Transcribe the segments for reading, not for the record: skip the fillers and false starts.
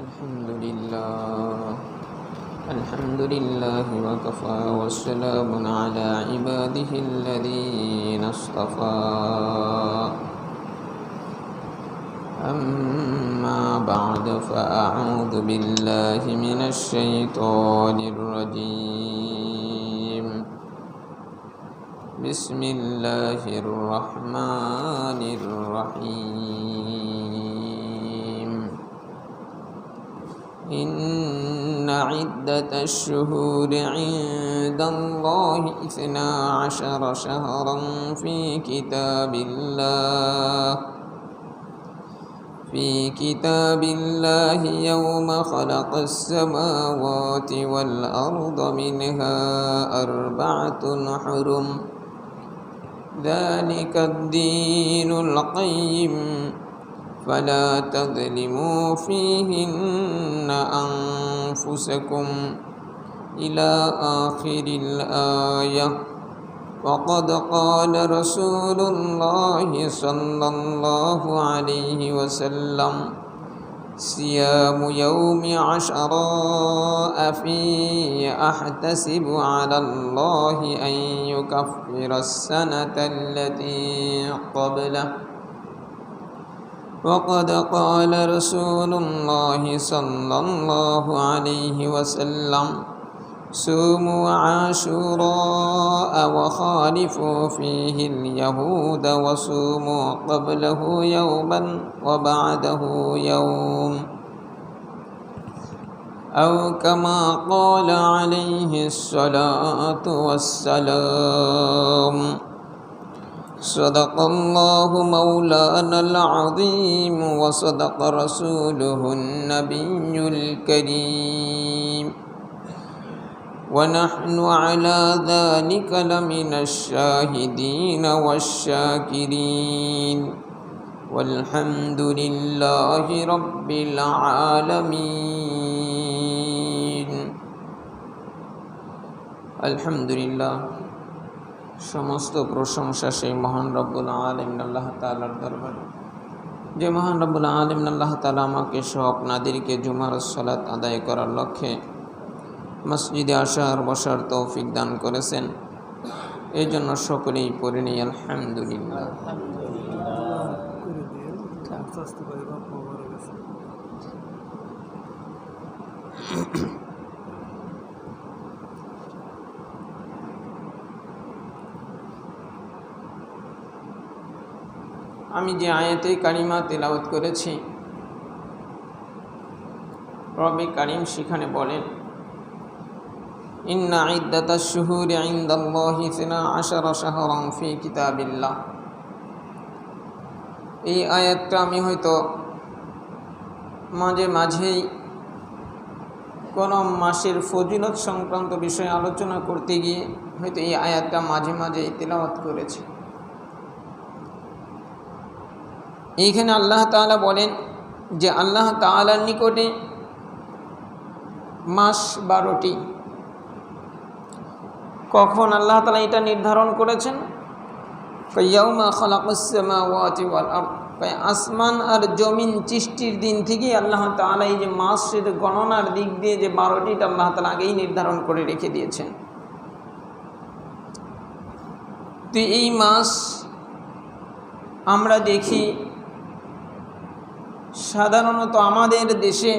الحمد لله وكفى والسلام على عباده الذين اصطفى أما بعد فأعوذ بالله من الشيطان الرجيم بسم الله الرحمن الرحيم إن عدة الشهور عند الله 12 شهرا في كتاب الله يوم خلق السماوات والأرض منها 4 حرم ذلك الدين القيم فلا تظلموا فيهن أنفسكم إلى آخر الآية. وقد قال رسول الله صلى الله عليه وسلم صيام يوم عاشوراء فيه أحتسب على الله أن يكفر السنة التي قبله. وقد قال رسول الله صلى الله عليه وسلم صوموا عاشوراء وخالفوا فيه اليهود وصوموا قبله يوما وبعده يوم أو كما قال عليه الصلاة والسلام. صدق الله مولانا العظيم وصدق رسوله النبي الكريم ونحن على ذلك لمن الشاهدين والشاكرين والحمد لله رب العالمين. الحمد لله সমস্ত প্রশংসা সেই মহান রব্বুল আলামিন আল্লাহ তাআলার দরবারে, যে মহান রব্বুল আলামিন আল্লাহ তাআলা আমাকে সহ আপনাদেরকে জুমার সালাত আদায় করার লক্ষ্যে মসজিদে আসার বসার তৌফিক দান করেছেন। এই জন্য সকলেই পড়ে নিই আলহামদুলিল্লাহ। আমি যে আয়াতে কারিমা তেলাওয়াত করেছি, রব্বে কারিম সেখানে বলেন ইন্না ইদ্দাতাশ শুহুরি ইনদাল্লাহি 12 শাহরান ফি কিতাবিল্লাহ। এই আয়াতটা আমি হয়তো মাঝে মাঝেই কোনো মাসের ফজিলত সংক্রান্ত বিষয়ে আলোচনা করতে গিয়ে হয়তো এই আয়াতটা মাঝে মাঝেই তেলাওয়াত করেছি। এইখানে আল্লাহ তাআলা বলেন যে আল্লাহ তাআলার নিকটে মাস 12টি। কখন আল্লাহ তাআলা এটা নির্ধারণ করেছেন? ইয়াউমা খালাকাস সামাওয়াতি ওয়াল আরদ, আসমান আর জমিন সৃষ্টির দিন থেকেই আল্লাহ তাআলা এই যে মাসের গণনার দিক দিয়ে যে 12টিটা আল্লাহ তাআলা আগেই নির্ধারণ করে রেখে দিয়েছেন। তো এই মাস আমরা দেখি সাধারণত আমাদের দেশে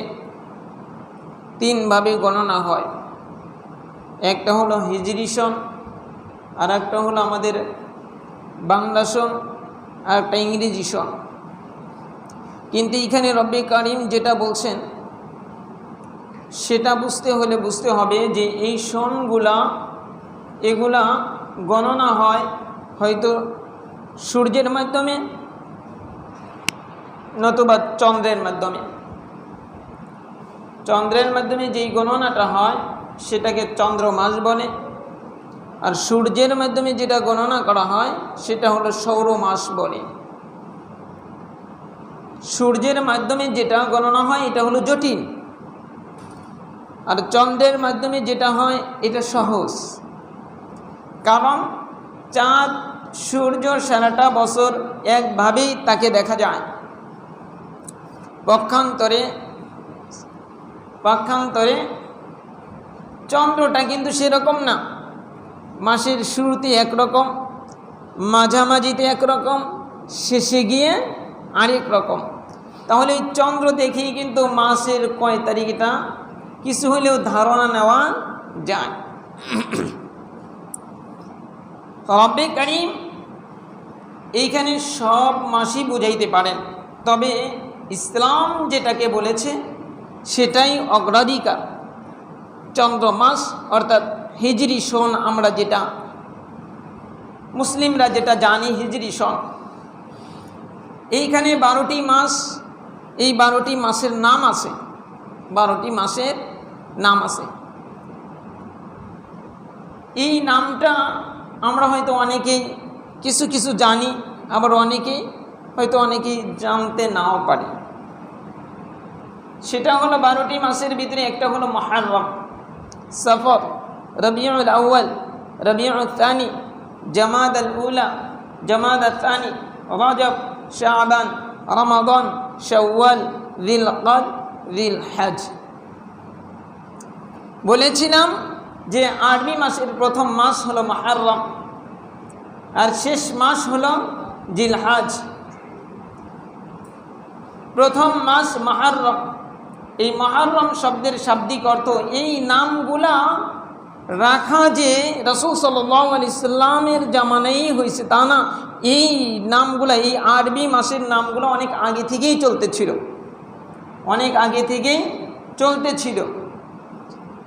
3 ভাবে গণনা হয়। একটা হলো হিজরি সন, আর একটা হলো আমাদের বাংলা সন, আর একটা ইংরেজি সন। কিন্তু এখানে রব্বে কারিম যেটা বলছেন সেটা বুঝতে হবে যে এই এগুলা গণনা হয় হয়তো সূর্যের মাধ্যমে নতুবা চন্দ্রের মাধ্যমে। চন্দ্রের মাধ্যমে যেই গণনাটা হয় সেটাকে চন্দ্র মাস বলে, আর সূর্যের মাধ্যমে যেটা গণনা করা হয় সেটা হলো সৌর মাস বলে। সূর্যের মাধ্যমে যেটা গণনা হয় এটা হলো জটিল, আর চন্দ্রের মাধ্যমে যেটা হয় এটা সহজ। কারণ চাঁদ সূর্য সারাটা বছর একভাবেই তাকে দেখা যায়। পক্ষান্তরে পক্ষান্তরে চন্দ্রটা কিন্তু সেরকম না, মাসের শুরুতে একরকম, মাঝামাঝিতে একরকম, শেষে গিয়ে আরেক রকম। তাহলে এই চন্দ্র দেখেই কিন্তু মাসের কয় তারিখ এটা কিছু হলেও ধারণা নেওয়া যায়। রব্বে কারীম এইখানে সব মাসই বুঝাইতে পারেন, তবে ইসলাম যেটাকে বলেছে সেটাই অগ্রাধিকার। চন্দ্র মাস অর্থাৎ হিজরি সন, আমরা যেটা মুসলিমরা যেটা জানি হিজরি সন, এইখানে 12টি মাস, এই 12টি মাসের নাম আছে, 12টি মাসের নাম আছে। এই নামটা আমরা হয়তো অনেকেই কিছু কিছু জানি, আবার অনেকেই হয়তো অনেকেই জানতে নাও পারি। সেটা হলো 12টি মাসের ভিতরে একটা হলো মুহররম, সফর, রবিউল আউয়াল, রবিউল সানি, জামাদাল উলা, জামাদাল সানি, রজব, শাবান, রমাদান, শাওয়াল, যিলকদ, যিলহজ। বলেছিলাম যে আরবি মাসের প্রথম মাস হলো মুহররম আর শেষ মাস হলো যিলহজ। প্রথম মাস মুহররম, এই মুহররম শব্দের শাব্দিক অর্থ, এই নামগুলা রাখা যে রাসূল সাল্লাল্লাহু আলাইহি সাল্লামের জামানায় হয়েছে তা না, এই নামগুলা, এই আরবি মাসের নামগুলো অনেক আগে থেকেই চলতেছিল, অনেক আগে থেকেই চলতেছিল।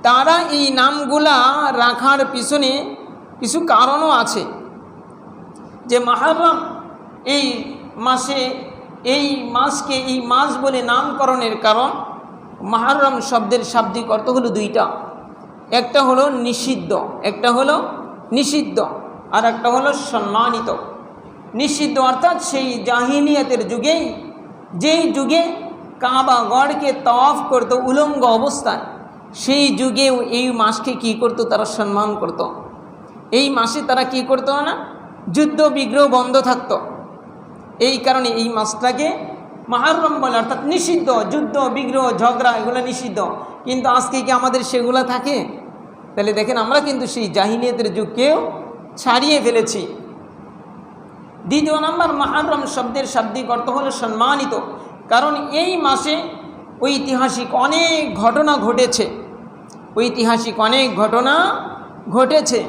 তারা এই নামগুলা রাখার পিছনে কিছু কারণও আছে। যে মুহররম এই মাসে, এই মাসকে এই মাস বলে নামকরণের কারণ, মুহররম শব্দের শাব্দিক অর্থ হলো দুইটা, একটা হলো নিষিদ্ধ, একটা হলো নিষিদ্ধ, আর একটা হলো সম্মানিত। নিষিদ্ধ অর্থাৎ সেই জাহিলিয়াতের যুগেই, যেই যুগে কাবা গড়কে তাওয়াফ করতো উলঙ্গ অবস্থায়, সেই যুগেও এই মাসকে কি করতো, তারা সম্মান করত। এই মাসে তারা কি করতো না, যুদ্ধ বিগ্রহ বন্ধ থাকতো। এই কারণে এই মাসটাকে মুহররম বলে, অর্থাৎ নিষিদ্ধ, যুদ্ধ বিগ্রহ ঝগড়া এগুলো নিষিদ্ধ। কিন্তু আজকে কি আমাদের সেগুলো থাকে? তাহলে দেখেন আমরা কিন্তু সেই জাহিলিয়াতের যুগকেও ছাড়িয়ে ফেলেছি। দ্বিতীয় নম্বর, মুহররম শব্দের শাব্দিক অর্থ হলো সম্মানিত, কারণ এই মাসে ঐতিহাসিক অনেক ঘটনা ঘটেছে, ঐতিহাসিক অনেক ঘটনা ঘটেছে,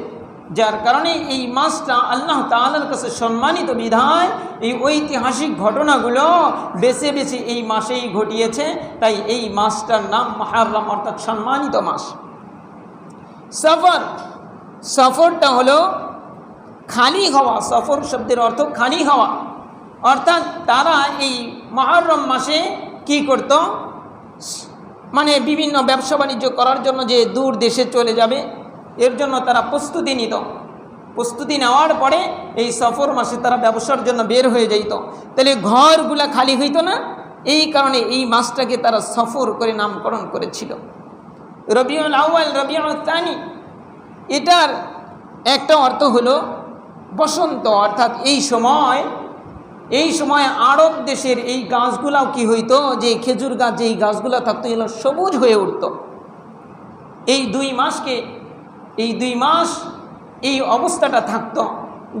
যার কারণে এই মাসটা আল্লাহ তাআলার কাছে সম্মানিত বিধায় এই ঐতিহাসিক ঘটনাগুলো বেছে বেছে এই মাসেই ঘটিয়েছে। তাই এই মাসটার নাম মুহররম, অর্থাৎ সম্মানিত মাস। সফর, সফরটা হলো খালি হওয়া, সফর শব্দের অর্থ খালি হওয়া, অর্থাৎ তারা এই মুহররম মাসে কি করত, মানে বিভিন্ন ব্যবসা বাণিজ্য করার জন্য যে দূর দেশে চলে যাবে, এর জন্য তারা প্রস্তুতি নিত। প্রস্তুতি নেওয়ার পরে এই সফর মাসে তারা ব্যবসার জন্য বের হয়ে যাইত। তাহলে ঘরগুলা খালি হইতো না, এই কারণে এই মাসটাকে তারা সফর করে নামকরণ করেছিল। রবিউল আউয়াল, রবিউল সানি, এটার একটা অর্থ হলো বসন্ত, অর্থাৎ এই সময় আরব দেশের এই গাছগুলাও কি হইতো, যে খেজুর গাছ, যেই গাছগুলো থাকতো এগুলো সবুজ হয়ে উঠত। এই 2 মাসকে, এই 2 মাস এই অবস্থাটা থাকতো,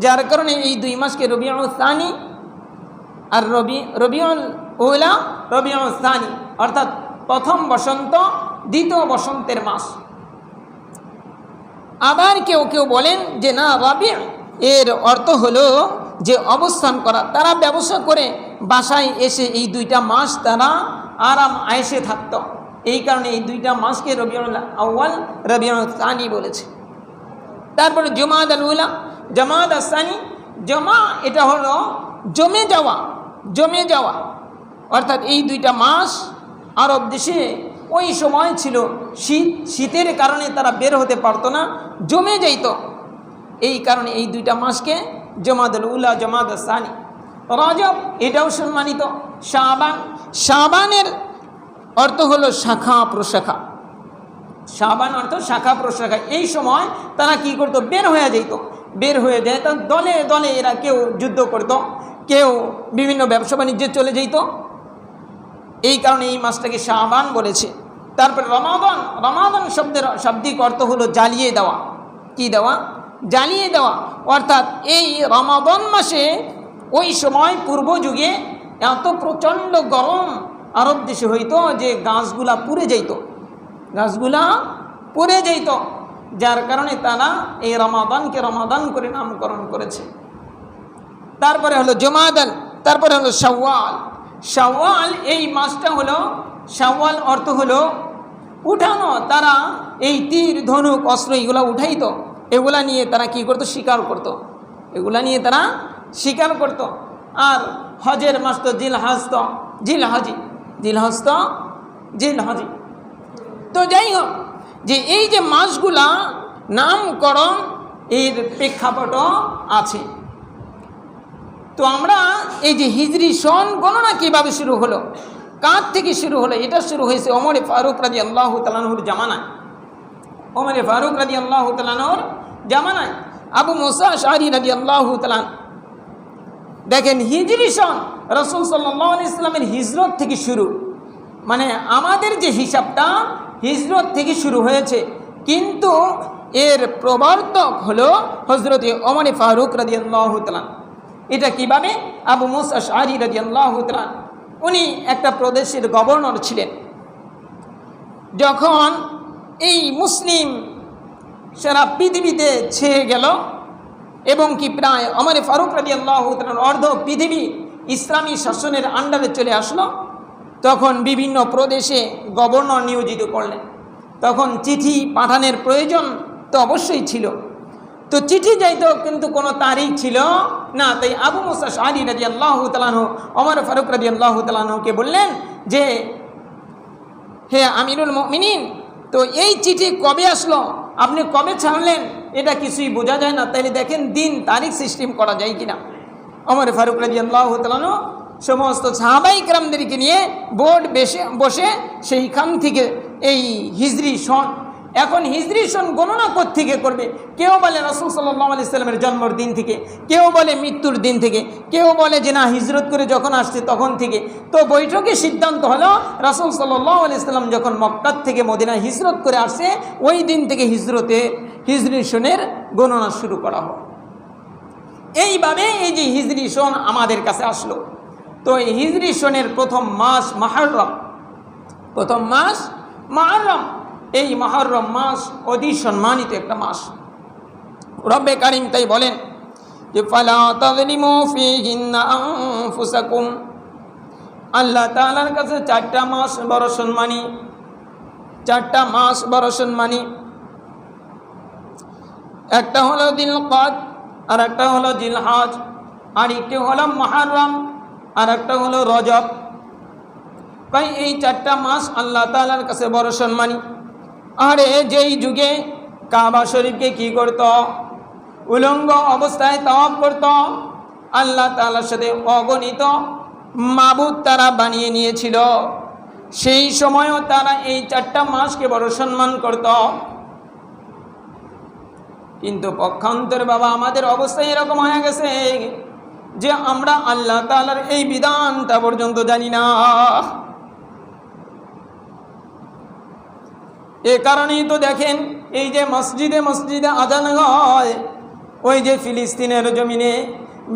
যার কারণে এই 2 মাসকে রবিউল সানি আর রবিউল উলা, রবিউল সানি, অর্থাৎ প্রথম বসন্ত, দ্বিতীয় বসন্তের মাস। আবার কেউ কেউ বলেন যে না, রবি এর অর্থ হলো যে অবস্থান করা, তারা ব্যবসা করে বাসায় এসে এই 2টা মাস তারা আরাম আয়েশে থাকতো। এই কারণে এই 2টা মাসকে রবিউল আউয়াল, রবিউল সানি বলেছে। তারপরে জমাদাল উলা, জামাদাল সানি, জমা এটা হলো জমে যাওয়া, জমে যাওয়া, অর্থাৎ এই 2টা মাস আরব দেশে ওই সময় ছিল শীত, শীতের কারণে তারা বের হতে পারতো না, জমে যাইত। এই কারণে এই 2টা মাসকে জমাদাল উলা, জমাদাল সানি। রজব এটাও সম্মানিত। শাবান, শাবানের অর্থ হলো শাখা প্রশাখা, শাবান অর্থ শাখা প্রশাখা। এই সময় তারা কি করতো, বের হয়ে যেত, বের হয়ে যায় তা দলে দলে এরা কেউ যুদ্ধ করত, কেউ বিভিন্ন ব্যবসা বাণিজ্যে চলে যেত। এই কারণে এই মাসটাকে শাবান বলেছে। তারপরে রমাদান, রমাদান শব্দের শাব্দিক অর্থ হলো জ্বালিয়ে দেওয়া। কি দেওয়া? জ্বালিয়ে দেওয়া। অর্থাৎ এই রমাদান মাসে ওই সময় পূর্ব যুগে এত প্রচণ্ড গরম আরব দেশে হইতো যে গাছগুলা পুড়ে যাইত, গাছগুলা পুড়ে যাইত, যার কারণে তারা এই রমাদানকে রমাদান করে নামকরণ করেছে। তারপরে হলো জুমাদান, তারপরে হলো শাওয়াল। শাওয়াল এই মাসটা হলো, শাওয়াল অর্থ হলো উঠানো। তারা এই তীর ধনুক অস্ত্র এগুলো উঠাইতো, এগুলা নিয়ে তারা কি করতো? শিকার করত, এগুলা নিয়ে তারা শিকার করত। আর হজের মাস তো জিলহজ, জিলহজি, জিলহজি। তো যাই হোক, যে এই যে মাসগুলা নামকরণ এর প্রেক্ষাপটও আছে। তো আমরা এই যে হিজরি সন গণনা কীভাবে শুরু হলো, কার থেকে শুরু হলো? এটা শুরু হয়েছে ওমর ফারুক রাদিয়াল্লাহু তাআলা আনহুর জামানায়। ওমর ফারুক রাদিয়াল্লাহু তাআলা আনহুর জামানায় আবু মুসা আশআরী রাদিয়াল্লাহু তাআলা। দেখেন হিজরি সন রাসূল সাল্লাল্লাহু আলাইহি ওয়াসাল্লামের হিজরত থেকে শুরু, মানে আমাদের যে হিসাবটা হিজরত থেকে শুরু হয়েছে, কিন্তু এর প্রবর্তক হলো হযরত ওমর ফারুক রাদিয়াল্লাহু তাআলা। এটা কিভাবে? আবু মুসা আশআরী রাদিয়াল্লাহু তাআলা, উনি একটা প্রদেশের গভর্নর ছিলেন। যখন এই মুসলিম সারা পৃথিবীতে ছেয়ে গেল এবং কি প্রায় ওমর ফারুক রাদিয়াল্লাহু তাআলার অর্ধ পৃথিবী ইসলামী শাসনের আন্ডারে চলে আসলো, তখন বিভিন্ন প্রদেশে গভর্নর নিয়োজিত করলেন। তখন চিঠি পাঠানোর প্রয়োজন তো অবশ্যই ছিল। তো চিঠি যাইতো, কিন্তু কোনো তারিখ ছিল না। তাই আবু মুসা আশআরী রাদিয়াল্লাহু তাআলা আনহু ওমর ফারুক রাদিয়াল্লাহু তাআলা আনহুকে বললেন যে, হে আমিরুল মুমিনিন, তো এই চিঠি কবে আসলো, আপনি কবে ছাড়লেন, এটা কিছুই বোঝা যায় না। তাইলে দেখেন দিন তারিখ সিস্টেম করা যায় কিনা। ওমর ফারুক রাদিয়াল্লাহু তাআলা আনহু সমস্ত সাহাবায়ে কেরামদেরকে নিয়ে বোর্ড বসে সেইখান থেকে এই হিজরি সন, এখন হিজরি সন গণনা কোত্থেকে করবে? কেউ বলে রাসূল সাল্লাল্লাহু আলাইহি ওয়াসাল্লামের জন্মের দিন থেকে, কেউ বলে মৃত্যুর দিন থেকে, কেউ বলে যে না হিজরত করে যখন আসছে তখন থেকে। তো বৈঠকে সিদ্ধান্ত হলো রাসূল সাল্লাল্লাহু আলাইহি ওয়াসাল্লাম যখন মক্কা থেকে মদিনায় হিজরত করে আসছে ওই দিন থেকে হিজরি সনের গণনা শুরু করা হয়। এইভাবে এই যে হিজরি সন আমাদের কাছে আসলো। তো এই হিজরি সনের প্রথম মাস মুহররম, প্রথম মাস মুহররম। এই মুহররম মাস অতি সম্মানিত একটা মাস। রব্বে কারীম তাই বলেন যে ফালা তাযলিমু ফীহিন্না আনফুসাকুম, আল্লাহ তাআলার কাছে চারটা মাস বড় সম্মানী, চারটা মাস বড় সম্মানী। একটা হলো জিলকদ, আর একটা হলো জিলহজ, আর একটা হলো মুহররম, আর একটা হলো রজব। ভাই এই চারটা মাস আল্লাহ তাআলার কাছে বড় সম্মানী। আরে যেই যুগে কাবা শরীফকে কি করত? উলঙ্গ অবস্থায় তাওয়াফ করত। আল্লাহ তাআলার সাথে অগণিত মাবুদ তারা বানিয়ে নিয়েছিল। সেই সময়ও তারা এই চারটা মাসকে বড় সম্মান করত। কিন্তু পক্ষান্তরে বাবা আমাদের অবস্থা এরকম হয়ে গেছে যে আমরা আল্লাহ তাআলার এই বিধানটা পর্যন্ত জানি না। এ কারণেই তো দেখেন এই যে মসজিদে মসজিদে আজান হয়, ওই যে ফিলিস্তিনের জমিনে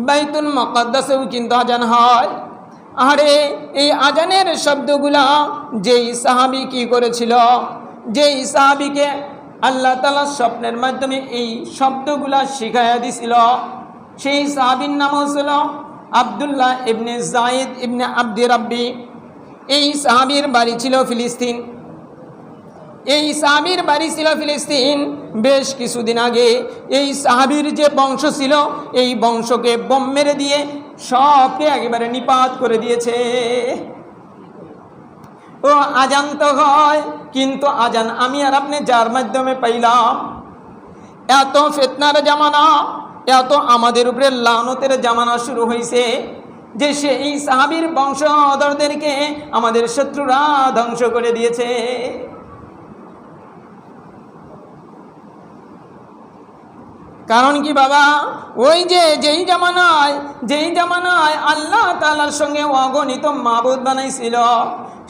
বাইতুল মুকাদ্দাসেও কিন্তু আজান হয়। আরে এই আজানের শব্দগুলা যেই সাহাবী কি করেছিল, যেই সাহাবীকে আল্লাহ তাআলা স্বপ্নের মাধ্যমে এই শব্দগুলা শিখাইয়া দিছিল, সেই সাহাবীর নাম হল আব্দুল্লাহ ইবনে যায়েদ ইবনে আব্দি রাব্বি। এই সাহাবীর বাড়ি ছিল ফিলিস্তিন। এই সাহাবীর বাড়ি ছিল ফিলিস্তিন। বেশ কিছুদিন আগে এই সাহাবীর যে বংশ ছিল এই বংশকে বোম মেরে দিয়ে সবকে একেবারে নিপাত করে দিয়েছে। ও আজান তো হয়, কিন্তু আজান আমি আর আপনি যার মাধ্যমে পাইলাম। এত ফিতনার জামানা, এত আমাদের উপরে লানতের জামানা শুরু হয়েছে যে সেই সাহাবীর বংশধরদেরকে আমাদের শত্রুরা ধ্বংস করে দিয়েছে। কারণ কি বাবা, ওই যে যেই জামানায় আল্লাহ তাআলার সঙ্গে অগণিত মাবুদ বানাইছিল,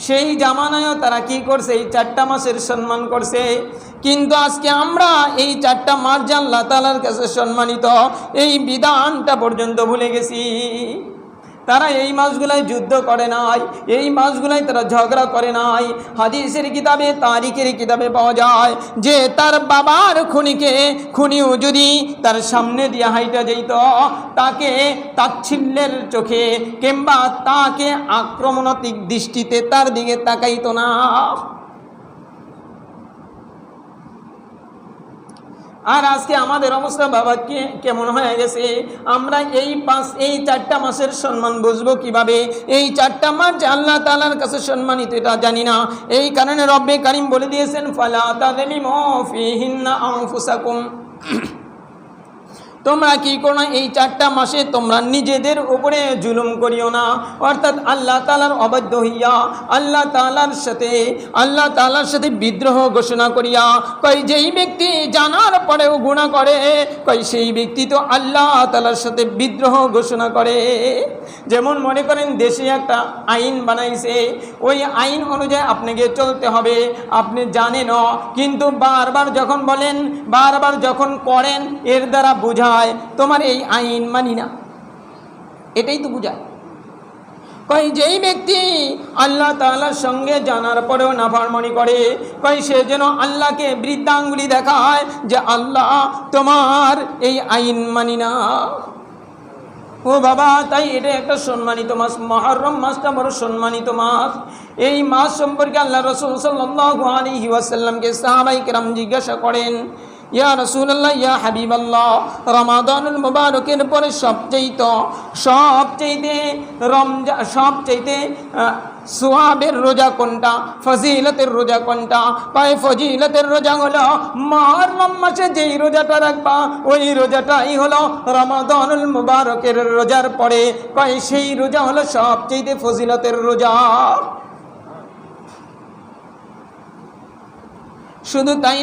সেই জামানায়ও তারা কি করছে, এই 4টা মাসের সম্মান করছে। কিন্তু আজকে আমরা এই 4টা মাস যে আল্লাহ তাআলার কাছে সম্মানিত, এই বিধানটা পর্যন্ত ভুলে গেছি। তারা এই মাসগুলাই যুদ্ধ করে নাই, এই মাসগুলাই তারা ঝগড়া করে নাই। হাদিসের কিতাবে, তারিখের কিতাবে পাওয়া যায় যে তার বাবার খুনিও যদি তার সামনে দিয়ে হাইটা যেত, তাকে তাচ্ছিল্যের চোখে কিংবা তাকে আক্রমণাত্মক দৃষ্টিতে তার দিকে তাকাইতো না। আর আজকে আমাদের অবস্থা বাবা কেমন হয়ে গেছে, আমরা এই 4টা মাসের সম্মান বুঝবো কিভাবে? এই 4টা মাস যে আল্লাহ তাআলার কাছে সম্মানিত এটা জানি না। এই কারণে রব্বে কারীম বলে দিয়েছেন, ফালা তাযলিমু ফীহিন্না আনফুসাকুম, তোমরা কি করো না, এই 4টা মাসে তোমরা নিজেদের উপরে জুলুম করিও না। অর্থাৎ আল্লাহ তাআলার অবাধ্য হইয়া আল্লাহ তাআলার সাথে বিদ্রোহ ঘোষণা করিয়া, কই যেই ব্যক্তি জানার পরেও গুনাহ করে, কই সেই ব্যক্তি তো আল্লাহ তাআলার সাথে বিদ্রোহ ঘোষণা করে। যেমন মনে করেন দেশে একটা আইন বানাইছে, ওই আইন অনুযায়ী আপনাকে চলতে হবে, আপনি জানেন, কিন্তু বারবার যখন বলেন, বারবার যখন করেন, এর দ্বারা বোঝায় তোমার এই আইন মানি না, এটাই তো বুঝায়। কই যেই ব্যক্তি আল্লাহ তাআলার সঙ্গে জানার পরেও নাফরমানি করে, কই সে যেন আল্লাহকে বৃদ্ধাঙ্গুলি দেখায় যে আল্লাহ তোমার এই আইন মানি না। ও বাবা, তাই এটা একটা সম্মানিত মাস, মুহররম মাসটা বড় সম্মানিত মাস। এই মাস সম্পর্কে আল্লাহ রাসূল সাল্লাল্লাহু আলাইহি ওয়াসাল্লামকে সাহাবায়ে কেরাম জিজ্ঞাসা করেন, ইয়া রাসূলুল্লাহ, ইয়া হাবিবাল্লাহ, রমাদানুল মুবারকের পরে সবচাইতে সোয়াবের রোজা কোনটা, ফজিলতের রোজা কোনটা? কয় ফজিলতের রোজা হলো মুহররম মাসে যেই রোজাটা রাখবা, ওই রোজাটাই হলো রমাদানুল মুবারকের রোজার পরে। কয় সেই রোজা হলো সবচাইতে ফজিলতের রোজা। শুধু তাই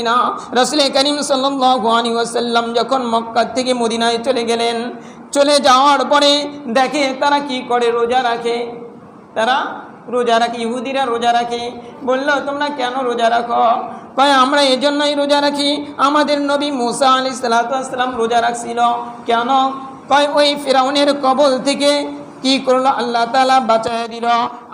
না, রাসূল করিম সাল্লাল্লাহু আলাইহি ওয়াসাল্লাম যখন মক্কা থেকে মদিনায় চলে গেলেন, চলে যাওয়ার পরে দেখে তারা কি করে, রোজা রাখে। ইহুদিরা রোজা রাখে। বলল, তোমরা কেন রোজা রাখো? কয় আমরা এজন্যই রোজা রাখি, আমাদের নবী মুসা আলাইহিস সালাতু ওয়াস সালাম রোজা রাখছিল। কেন? কয় ওই ফিরাউনের কবল থেকে কি করলো, আল্লাহ তাআলা বাঁচায় দিল,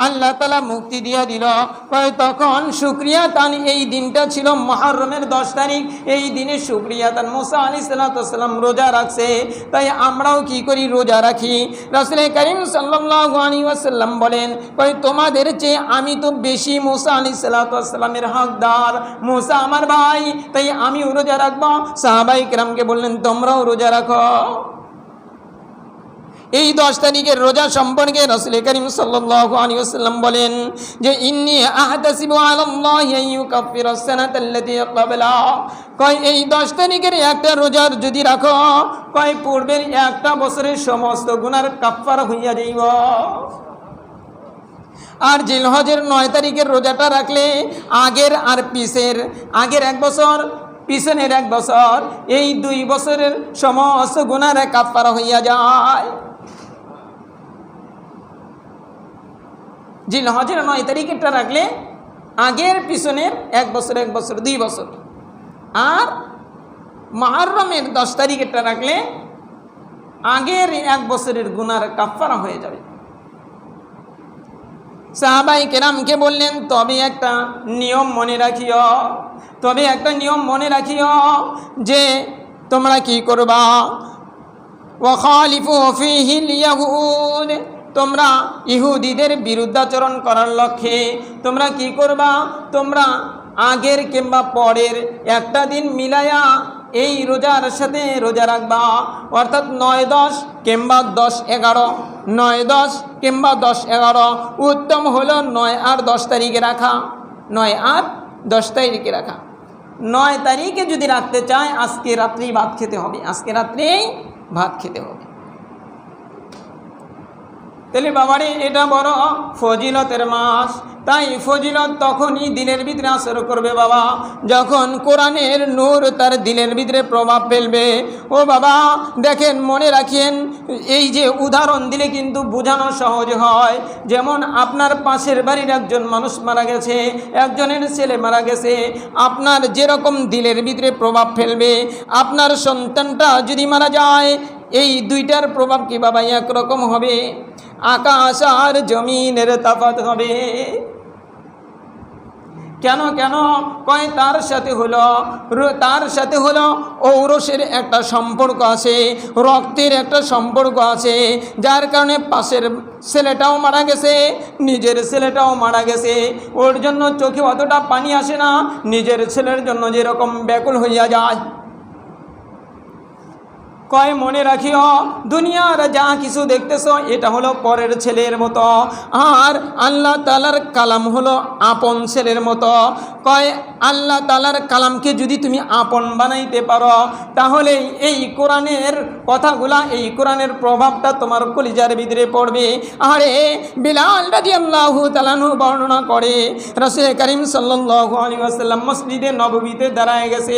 আল্লাহ তাআলা মুক্তি দিয়ে দিল। কয় তখন শুকরিয়া তান, এই দিনটা ছিল মুহররমের 10 তারিখ, এই দিনে শুকরিয়া তান মুসা আলাইহিস সালাতু ওয়াস সালাম রোজা রাখছে, তাই আমরাও কি করি, রোজা রাখি। রাসূল করিম সাল্লাল্লাহু আলাইহি ওয়াসাল্লাম বলেন, কয় তোমাদের চেয়ে আমি তো বেশি মুসা আলাইহিস সালাতু ওয়াস সালামের হকদার, মুসা আমার ভাই, তাই আমিও রোজা রাখবো। সাহাবায়ে কেরামকে বললেন, তোমরাও রোজা রাখো। এই 10 তারিখের রোজা সম্পর্কে রাসূল করিম সাল্লাল্লাহু আলাইহি ওয়াসাল্লাম বলেন যে, ইন্নী আহতাসিবু আলাল্লাহি আন ইউকাফিরাস সানাতাল্লাতী ক্বাবলা। কয় এই 10 তারিখের একটা রোজার যদি রাখো, কয় পূর্বের একটা বছরের সমস্ত গুনার কাফফারা হইয়া যাইব। আর জিলহজের 9 তারিখের রোজাটা রাখলে আগের এক বছর, পিছনের 1 বছর, এই 2 বছরের সমস্ত গুনার কাফফারা হইয়া যায়। জিলহজের 9 তারিখেরটা রাখলে আগের পিছনের 1 বছর 2 বছর, আর মুহররমের 10 তারিখেরটা রাখলে আগের 1 বছরের গুনার কাফফারা হয়ে যাবে। সাহাবায়ে কেরামকে বললেন, তবে একটা নিয়ম মনে রাখিও, যে তোমরা কি করবা, ওয়াখালিফু ফীহিল ইয়াহুদ, তোমরা ইহুদিদের বিরুদ্ধাচরণ করার লক্ষ্যে তোমরা কি করবা, তোমরা আগের কিংবা পরের একটা দিন মিলায়া এই রোজার সাথে রোজা রাখবা। অর্থাৎ 9-10 কিংবা 10-11, 9-10 কিংবা 10-11। উত্তম হলো 9 আর 10 তারিখে রাখা, 9 আর 10 তারিখে রাখা। 9 তারিখে যদি রাখতে চায়, আজকে রাত্রেই ভাত খেতে হবে। তাহলে বাবারে এটা বড় ফজিলতের মাস। তাই ফজিলত তখনই দিলের ভিতরে আসর করবে বাবা, যখন কোরআনের নূর তার দিলের ভিতরে প্রভাব ফেলবে। ও বাবা দেখেন, মনে রাখেন, এই যে উদাহরণ দিলে কিন্তু বোঝানো সহজ হয়। যেমন আপনার পাশের বাড়ির একজন মানুষ মারা গেছে, একজনের ছেলে মারা গেছে, আপনার যেরকম দিলের ভিতরে প্রভাব ফেলবে, আপনার সন্তানটা যদি মারা যায়, এই দুইটার প্রভাব কি বাবা একরকম হবে? আকাশ আর জমিনের তফাৎ হবে। কেন কেন কয় তার সাথে হলো ঔরসের একটা সম্পর্ক আছে, রক্তের একটা সম্পর্ক আছে, যার কারণে পাশের ছেলেটাও মারা গেছে, নিজের ছেলেটাও মারা গেছে, ওর জন্য চোখে অতটা পানি আসে না, নিজের ছেলের জন্য যেরকম ব্যাকুল হইয়া যায়। কয় মনে রাখিও, দুনিয়ার যা কিছু দেখতেছো এটা হলো পরের ছেলের মতো, আর আল্লাহ তাআলার কালাম হলো আপন ছেলের মতো। কয় আল্লাহ তাআলার কালামকে যদি তুমি আপন বানাইতে পারো, তাহলে এই কোরআনের কথাগুলা, এই কোরআনের প্রভাবটা তোমার কলিজার ভিতরে পড়বে। আরে বিলাল রাদিয়াল্লাহু তাআলা আনহু বর্ণনা করে, রাসূল করিম সাল্লাল্লাহু আলাইহি ওয়াসাল্লাম মসজিদে নববীতে দাঁড়ায় গেছে,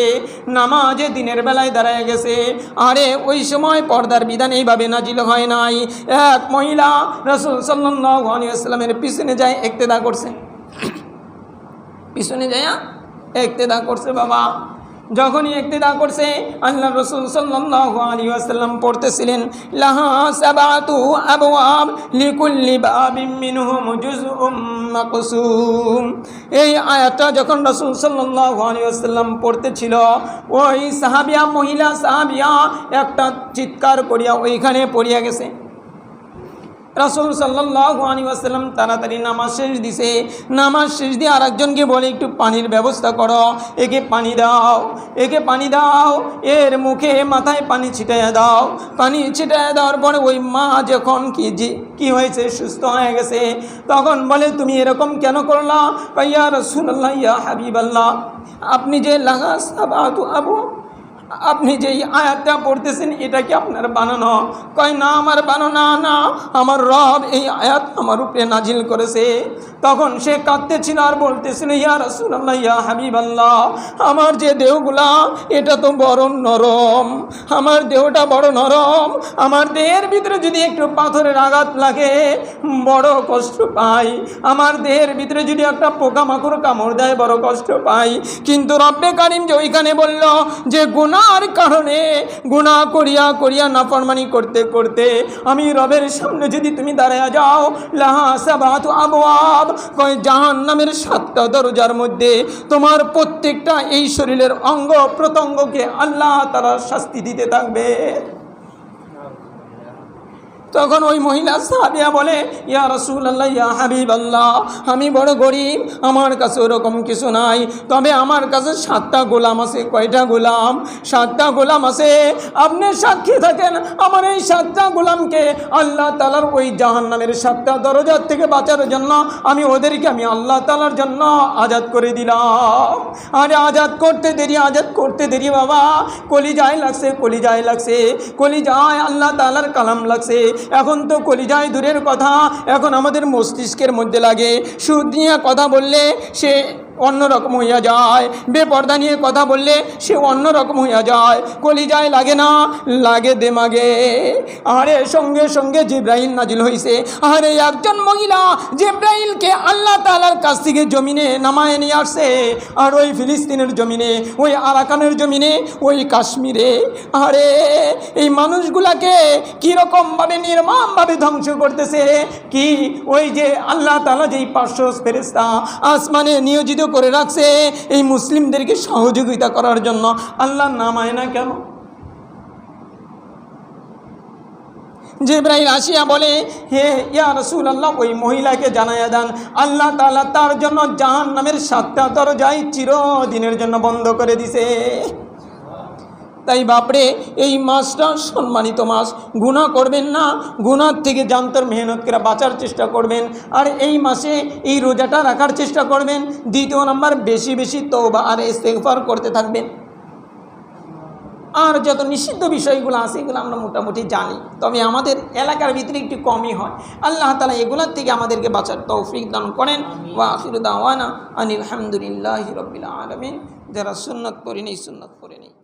নামাজে দিনের বেলায় দাঁড়ায় গেছে। আরে ওই সময় পর্দার বিধান এইভাবে নাজিল হয় নাই। এক মহিলা রাসূল সাল্লাল্লাহু আলাইহি ওয়াসাল্লামের পিছনে যায় ইক্তেদা করছে, পিছনে যায় ইক্তেদা করছে বাবা। যখনই ইক্তেদা করছে, আল্লাহ রাসূল সাল্লাল্লাহু আলাইহি ওয়াসাল্লাম পড়তেছিলেন, লাহা সাবাতু আবওয়াব লিকুল্লি বাবিন মিনহুম জুজউম মাকসুম। এই আয়াতটা যখন রাসূল সাল্লাল্লাহু আলাইহি ওয়াসাল্লাম পড়তেছিল, ওই সাহাবিয়া, মহিলা সাহাবিয়া একটা চিৎকার করিয়া ওইখানে পড়িয়া গেছে। রাসূল সাল্লাল্লাহু আলাইহি ওয়াসাল্লাম তাড়াতাড়ি নামাজ শেষ দিছে, নামাজ শেষ দিয়ে আরেকজনকে বলে একটু পানির ব্যবস্থা করো, একে পানি দাও, একে পানি দাও, এর মুখে মাথায় পানি ছিটাইয়া দাও। পানি ছিটাইয়া দেওয়ার পরে ওই মা যখন কি হয়েছে, সুস্থ হয়ে গেছে, তখন বলে তুমি এরকম কেন করলা? ইয়া রাসূলুল্লাহ, ইয়া হাবিবাল্লাহ, আপনি যে লাগা সাবাতু আবু, আপনি যে আয়াতটা পড়তেছেন এটা কি আপনার বানানো? কয় না, আমার বানানো না, আমার রব এই আয়াত আমার উপরে নাজিল করেছে। তখন সে কাঁদতেছিল আর বলতেছিল, ইয়া রাসূলুল্লাহ, ইয়া হাবিবাল্লাহ, আমার যে দেহগুলা এটা তো বড় নরম, আমার দেহটা বড় নরম, আমার দেহের ভিতরে যদি একটু পাথরের আঘাত লাগে বড় কষ্ট পাই, আমার দেহের ভিতরে যদি একটা পোকামাকড় কামড় দেয় বড় কষ্ট পাই। কিন্তু রব্বে কারিম যে ওইখানে বলল যে গুনার কারণে, গুনাহ করিয়া করিয়া নাফরমানি করতে করতে আমি রবের সামনে যদি তুমি দাঁড়ায়া যাও, লাহা সাবাতু আবওয়াব, কয় জাহান্নামের 7টা দরজার মধ্যে তোমার প্রত্যেকটা এই শরীরের অঙ্গ প্রত্যঙ্গকে আল্লাহ তাআলা শাস্তি দিতে থাকবে। তখন ওই মহিলা সাহাবিয়া বলে, ইয়া রাসূলুল্লাহ, ইয়া হাবিবাল্লাহ, আমি বড় গরিব, আমার কাছে ওরকম কিছু নাই, তবে আমার কাছে 7টা গোলাম আছে। কয়টা গোলাম? 7টা গোলাম আছে। আপনি সাক্ষী থাকেন, আমার এই 7টা গোলামকে আল্লাহ তাআলার ওই জাহান্নামের 7টা দরজার থেকে বাঁচার জন্য আমি ওদেরকে আমি আল্লাহ তাআলার জন্য আজাদ করে দিলাম। আরে আজাদ করতে দেরি বাবা, কলিজায় লাগছে, কলিজায় আল্লাহ তাআলার কালাম লাগছে। এখন তো কলিজায় দূরের কথা, এখন আমাদের মস্তিষ্কের মধ্যে লাগে। সুদ নিয়ে কথা বললে সে অন্যরকম হইয়া যায়, বেপর্দা নিয়ে কথা বললে সে অন্যরকম হইয়া যায়। কলিজায় লাগে না, লাগে দেমাগে। আরে সঙ্গে সঙ্গে জিব্রাইল নাজিল হইছে। আরে একজন মহিলা জিব্রাইলকে আল্লাহ তাআলার কাছ থেকে জমিনে নামায় নিয়ে আসছে, আর ওই ফিলিস্তিনের জমিনে, ওই আরাকানের জমিনে, ওই কাশ্মীরে আরে এই মানুষগুলাকে কীরকমভাবে নির্মমভাবে ধ্বংস করতেছে। কি ওই যে আল্লাহ তাআলা যেই 500 ফেরেশতা আসমানে নিয়োজিত করে রাখছে এই মুসলিমদেরকে সহযোগিতা করার জন্য, আল্লাহ নামায় না কেন? জিবরাইল আসিয়া বলে, হে ইয়া রাসূলুল্লাহ, ওই মহিলাকে জানাইয়া দেন আল্লাহ তাআলা তার জন্য জাহান্নামের 7টা দরজাই চিরদিনের জন্য বন্ধ করে দিছে। তাই বাপরে, এই মাসটা সম্মানিত মাস, গুনাহ করবেন না, গুনাহ থেকে জানতার মেহনত করে বাঁচার চেষ্টা করবেন। আর এই মাসে এই রোজাটা রাখার চেষ্টা করবেন। দ্বিতীয় নাম্বার, বেশি বেশি তওবা আর ইস্তেগফার করতে থাকবেন। আর যত নিষিদ্ধ বিষয়গুলো আছে এগুলো আমরা মোটামুটি জানি, তবে আমাদের এলাকার ভিতরে একটু কমই হয়। আল্লাহ তাআলা এগুলোর থেকে আমাদেরকে বাঁচার তৌফিক দান করেন। ওয়া আখিরু দাওয়ানা আনিল হামদুলিল্লাহি রাব্বিল আলামিন। যারা সুন্নাত পড়েনি সুন্নাত পড়ে নেই।